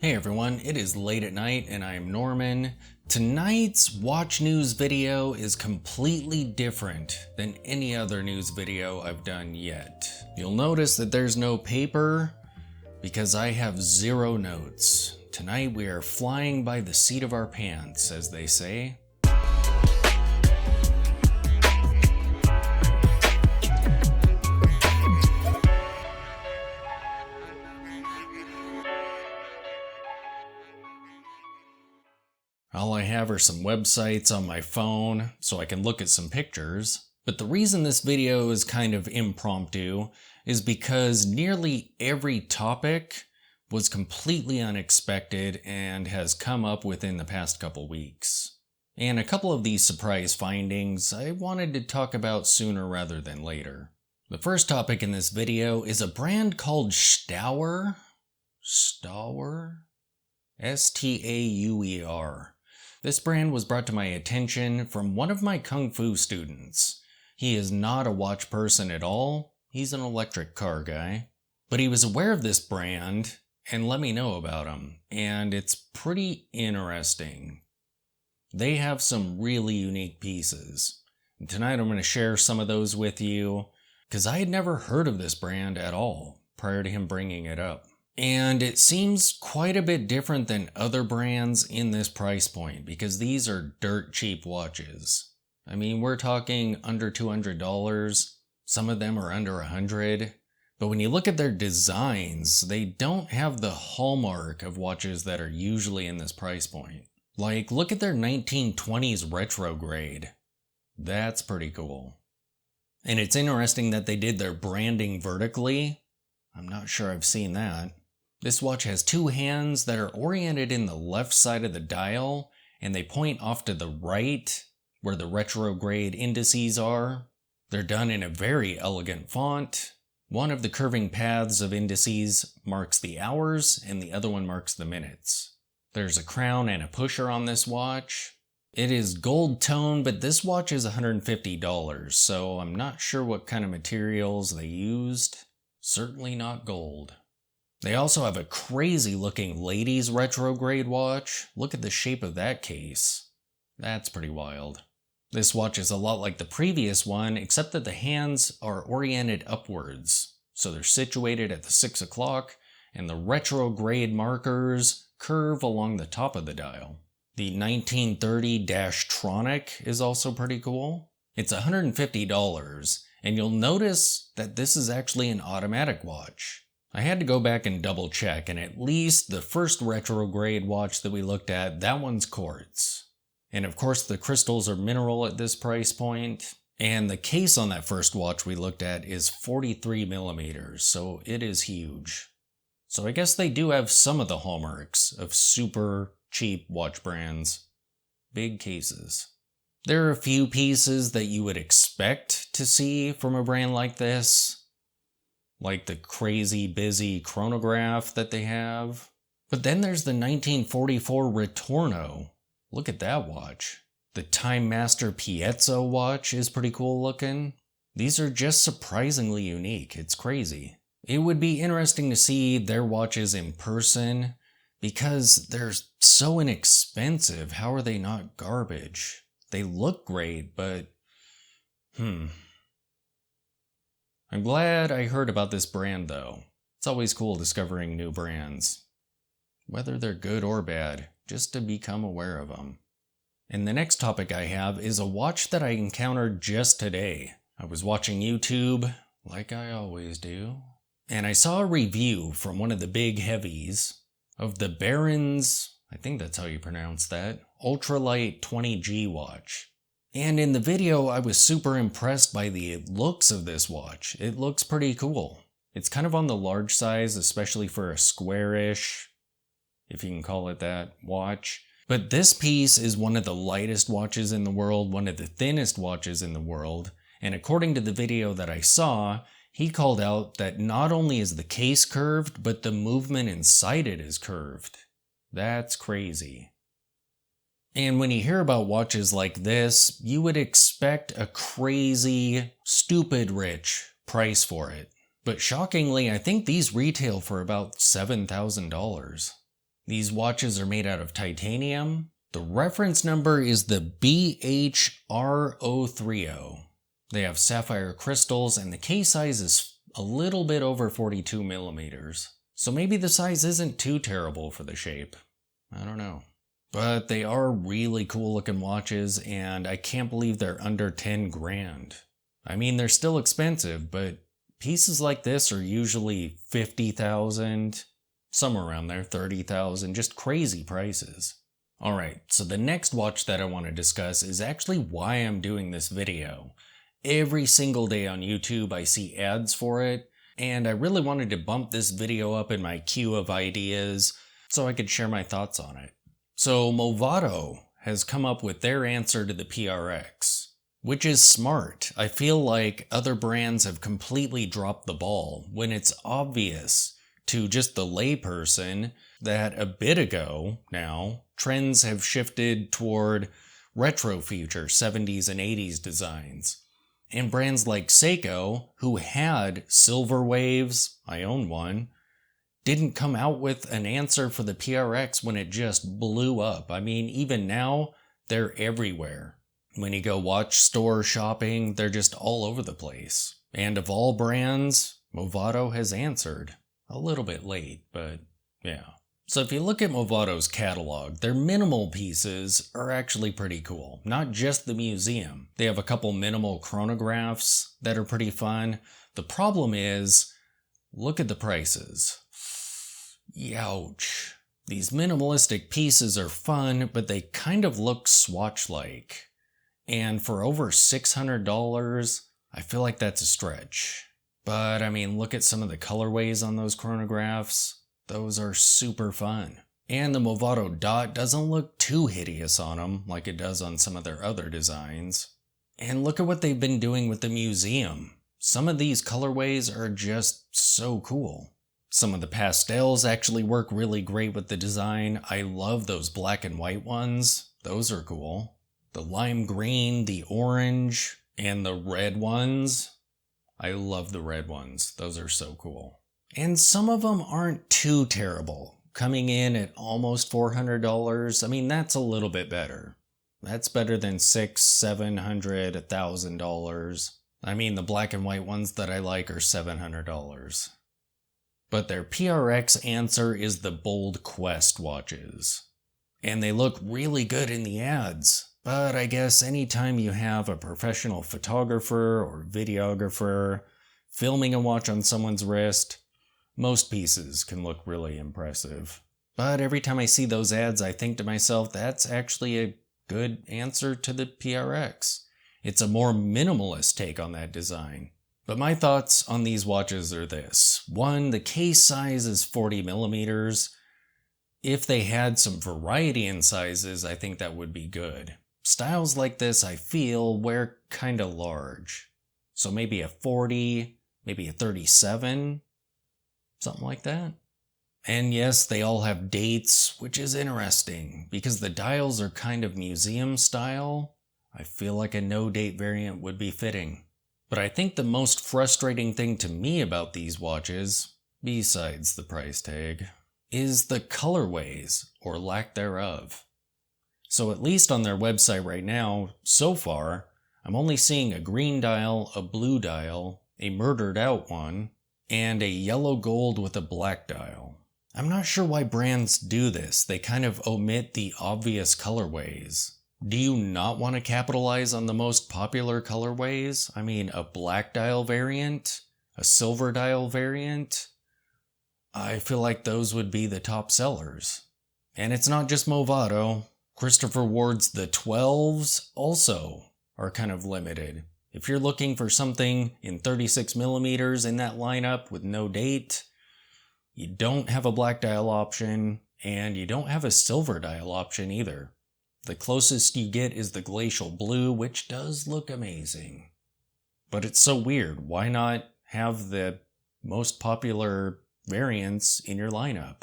Hey everyone, it is late at night and I am Norman. Tonight's watch news video is completely different than any other news video I've done yet. You'll notice that there's no paper because I have zero notes. Tonight we are flying by the seat of our pants, as they say. All I have are some websites on my phone so I can look at some pictures. But the reason this video is kind of impromptu is because nearly every topic was completely unexpected and has come up within the past couple weeks. And a couple of these surprise findings I wanted to talk about sooner rather than later. The first topic in this video is a brand called Stauer. Stauer? S-T-A-U-E-R. This brand was brought to my attention from one of my Kung Fu students. He is not a watch person at all, he's an electric car guy. But he was aware of this brand and let me know about them, and it's pretty interesting. They have some really unique pieces. And tonight I'm going to share some of those with you, because I had never heard of this brand at all prior to him bringing it up. And it seems quite a bit different than other brands in this price point because these are dirt cheap watches. I mean, we're talking under $200. Some of them are under $100. But when you look at their designs, they don't have the hallmark of watches that are usually in this price point. Like, look at their 1920s retrograde. That's pretty cool. And it's interesting that they did their branding vertically. I'm not sure I've seen that. This watch has two hands that are oriented in the left side of the dial, and they point off to the right, where the retrograde indices are. They're done in a very elegant font. One of the curving paths of indices marks the hours, and the other one marks the minutes. There's a crown and a pusher on this watch. It is gold tone, but this watch is $150, so I'm not sure what kind of materials they used. Certainly not gold. They also have a crazy looking ladies retrograde watch. Look at the shape of that case. That's pretty wild. This watch is a lot like the previous one, except that the hands are oriented upwards. So they're situated at the 6 o'clock, and the retrograde markers curve along the top of the dial. The 1930-Tronic is also pretty cool. It's $150, and you'll notice that this is actually an automatic watch. I had to go back and double check, and at least the first retrograde watch that we looked at, that one's quartz. And of course the crystals are mineral at this price point, and the case on that first watch we looked at is 43 millimeters, so it is huge. So I guess they do have some of the hallmarks of super cheap watch brands. Big cases. There are a few pieces that you would expect to see from a brand like this, like the crazy busy chronograph that they have. But then there's the 1944 Ritorno. Look at that watch. The Time Master Piezo watch is pretty cool looking. These are just surprisingly unique. It's crazy. It would be interesting to see their watches in person because they're so inexpensive. How are they not garbage? They look great, but I'm glad I heard about this brand though. It's always cool discovering new brands. Whether they're good or bad, just to become aware of them. And the next topic I have is a watch that I encountered just today. I was watching YouTube, like I always do, and I saw a review from one of the big heavies of the Behrens, I think that's how you pronounce that, ultralight 20G watch. And in the video, I was super impressed by the looks of this watch. It looks pretty cool. It's kind of on the large size, especially for a squarish, if you can call it that, watch. But this piece is one of the lightest watches in the world, one of the thinnest watches in the world. And according to the video that I saw, he called out that not only is the case curved, but the movement inside it is curved. That's crazy. And when you hear about watches like this, you would expect a crazy, stupid rich price for it. But shockingly, I think these retail for about $7,000. These watches are made out of titanium. The reference number is the BHR030. They have sapphire crystals and the case size is a little bit over 42 millimeters. So maybe the size isn't too terrible for the shape. I don't know. But they are really cool looking watches and I can't believe they're under 10 grand. I mean, they're still expensive, but pieces like this are usually 50,000, somewhere around there, 30,000, just crazy prices. Alright, so the next watch that I want to discuss is actually why I'm doing this video. Every single day on YouTube I see ads for it, and I really wanted to bump this video up in my queue of ideas so I could share my thoughts on it. So Movado has come up with their answer to the PRX, which is smart. I feel like other brands have completely dropped the ball when it's obvious to just the layperson that a bit ago now, trends have shifted toward retro future 70s and 80s designs. And brands like Seiko, who had silver waves, I own one, didn't come out with an answer for the PRX when it just blew up. I mean, even now, they're everywhere. When you go watch store shopping, they're just all over the place. And of all brands, Movado has answered. A little bit late, but yeah. So if you look at Movado's catalog, their minimal pieces are actually pretty cool. Not just the museum. They have a couple minimal chronographs that are pretty fun. The problem is, look at the prices. Youch. These minimalistic pieces are fun, but they kind of look Swatch-like. And for over $600, I feel like that's a stretch. But I mean, look at some of the colorways on those chronographs. Those are super fun. And the Movado dot doesn't look too hideous on them like it does on some of their other designs. And look at what they've been doing with the museum. Some of these colorways are just so cool. Some of the pastels actually work really great with the design. I love those black and white ones. Those are cool. The lime green, the orange, and the red ones. I love the red ones. Those are so cool. And some of them aren't too terrible. Coming in at almost $400, I mean, that's a little bit better. That's better than $600, $700, $1,000. I mean, the black and white ones that I like are $700. But their PRX answer is the Bold Quest watches. And they look really good in the ads. But I guess anytime you have a professional photographer or videographer filming a watch on someone's wrist, most pieces can look really impressive. But every time I see those ads, I think to myself, that's actually a good answer to the PRX. It's a more minimalist take on that design. But my thoughts on these watches are this. One, the case size is 40 millimeters. If they had some variety in sizes, I think that would be good. Styles like this, I feel, wear kinda large. So maybe a 40, maybe a 37, something like that. And yes, they all have dates, which is interesting, because the dials are kind of museum style. I feel like a no-date variant would be fitting. But I think the most frustrating thing to me about these watches, besides the price tag, is the colorways, or lack thereof. So at least on their website right now, so far, I'm only seeing a green dial, a blue dial, a murdered out one, and a yellow gold with a black dial. I'm not sure why brands do this. They kind of omit the obvious colorways. Do you not want to capitalize on the most popular colorways? I mean, a black dial variant, a silver dial variant. I feel like those would be the top sellers. And it's not just Movado. Christopher Ward's the 12s also are kind of limited. If you're looking for something in 36 millimeters in that lineup with no date, you don't have a black dial option, and you don't have a silver dial option either. The closest you get is the glacial blue, which does look amazing. But it's so weird. Why not have the most popular variants in your lineup?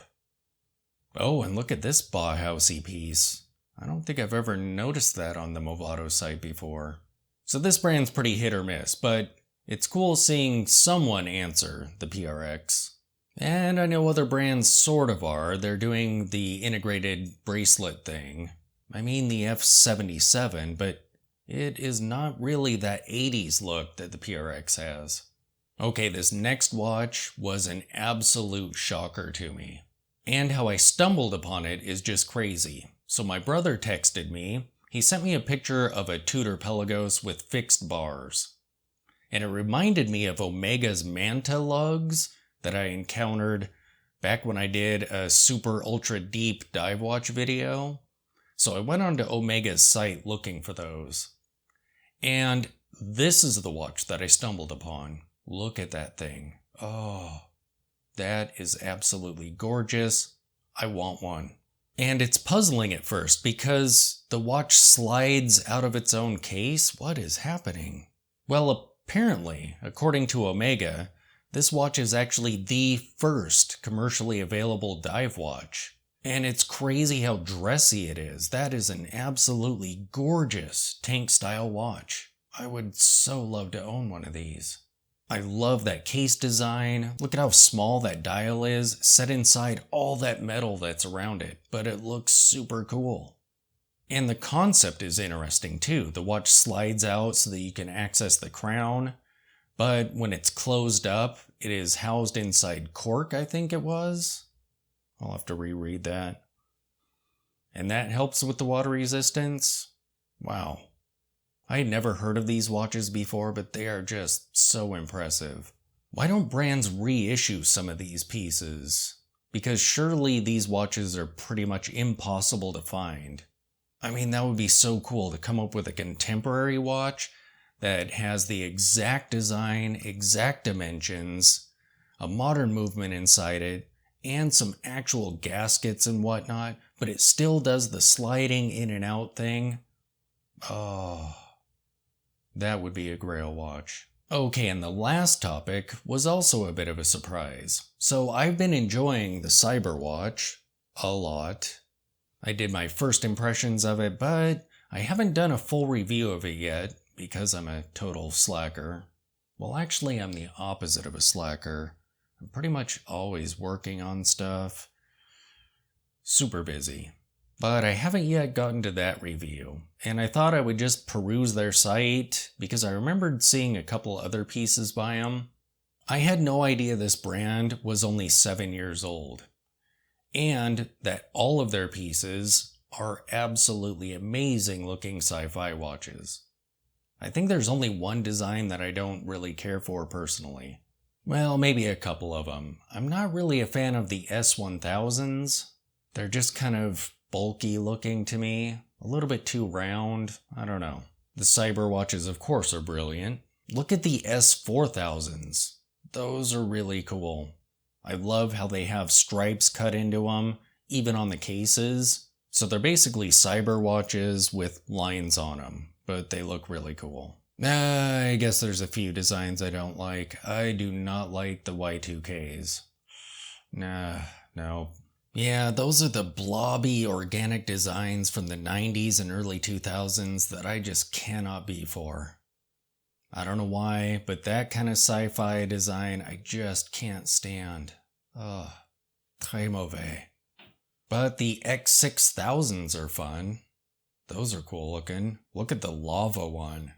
Oh, and look at this Bauhausy piece. I don't think I've ever noticed that on the Movado site before. So this brand's pretty hit or miss, but it's cool seeing someone answer the PRX. And I know other brands sort of are. They're doing the integrated bracelet thing. I mean the F77, but it is not really that 80s look that the PRX has. Okay, this next watch was an absolute shocker to me. And how I stumbled upon it is just crazy. So my brother texted me. He sent me a picture of a Tudor Pelagos with fixed bars. And it reminded me of Omega's Manta lugs that I encountered back when I did a super ultra deep dive watch video. So I went onto Omega's site looking for those. And this is the watch that I stumbled upon. Look at that thing. Oh, that is absolutely gorgeous. I want one. And it's puzzling at first because the watch slides out of its own case. What is happening? Well, apparently, according to Omega, this watch is actually the first commercially available dive watch. And it's crazy how dressy it is. That is an absolutely gorgeous tank style watch. I would so love to own one of these. I love that case design. Look at how small that dial is, set inside all that metal that's around it, but it looks super cool. And the concept is interesting too. The watch slides out so that you can access the crown, but when it's closed up, it is housed inside cork, I think it was. I'll have to reread that. And that helps with the water resistance. Wow. I had never heard of these watches before, but they are just so impressive. Why don't brands reissue some of these pieces? Because surely these watches are pretty much impossible to find. I mean, that would be so cool to come up with a contemporary watch that has the exact design, exact dimensions, a modern movement inside it, and some actual gaskets and whatnot, but it still does the sliding in and out thing. Oh, that would be a grail watch. Okay, and the last topic was also a bit of a surprise. So I've been enjoying the Cyber watch a lot. I did my first impressions of it, but I haven't done a full review of it yet because I'm a total slacker. Well, actually, I'm the opposite of a slacker. I'm pretty much always working on stuff. Super busy. But I haven't yet gotten to that review, and I thought I would just peruse their site because I remembered seeing a couple other pieces by them. I had no idea this brand was only 7 years old, and that all of their pieces are absolutely amazing looking sci-fi watches. I think there's only one design that I don't really care for personally. Well, maybe a couple of them. I'm not really a fan of the S1000s. They're just kind of bulky looking to me, a little bit too round, I don't know. The Cyber watches of course are brilliant. Look at the S4000s. Those are really cool. I love how they have stripes cut into them, even on the cases. So they're basically Cyber watches with lines on them, but they look really cool. I guess there's a few designs I don't like. I do not like the Y2Ks. No. Yeah, those are the blobby organic designs from the 90s and early 2000s that I just cannot be for. I don't know why, but that kind of sci-fi design I just can't stand. Ugh, très mauvais. But the X6000s are fun. Those are cool looking. Look at the lava one.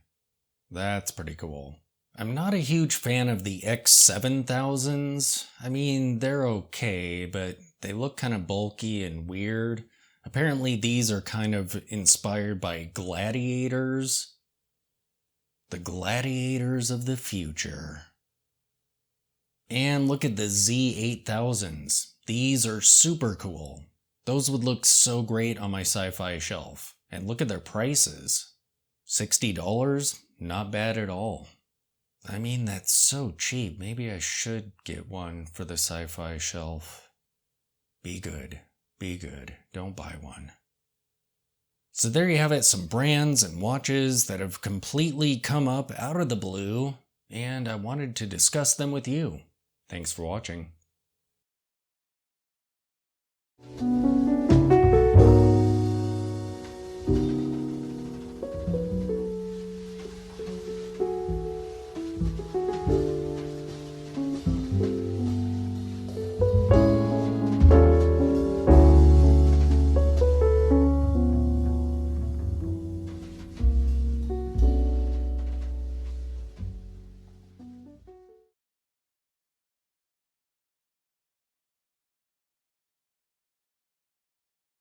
That's pretty cool. I'm not a huge fan of the X7000s. I mean, they're okay, but they look kind of bulky and weird. Apparently these are kind of inspired by gladiators. The gladiators of the future. And look at the Z8000s. These are super cool. Those would look so great on my sci-fi shelf. And look at their prices. $60? Not bad at all. I mean, that's so cheap. Maybe I should get one for the sci-fi shelf. Be good. Be good. Don't buy one. So there you have it, some brands and watches that have completely come up out of the blue, and I wanted to discuss them with you. Thanks for watching.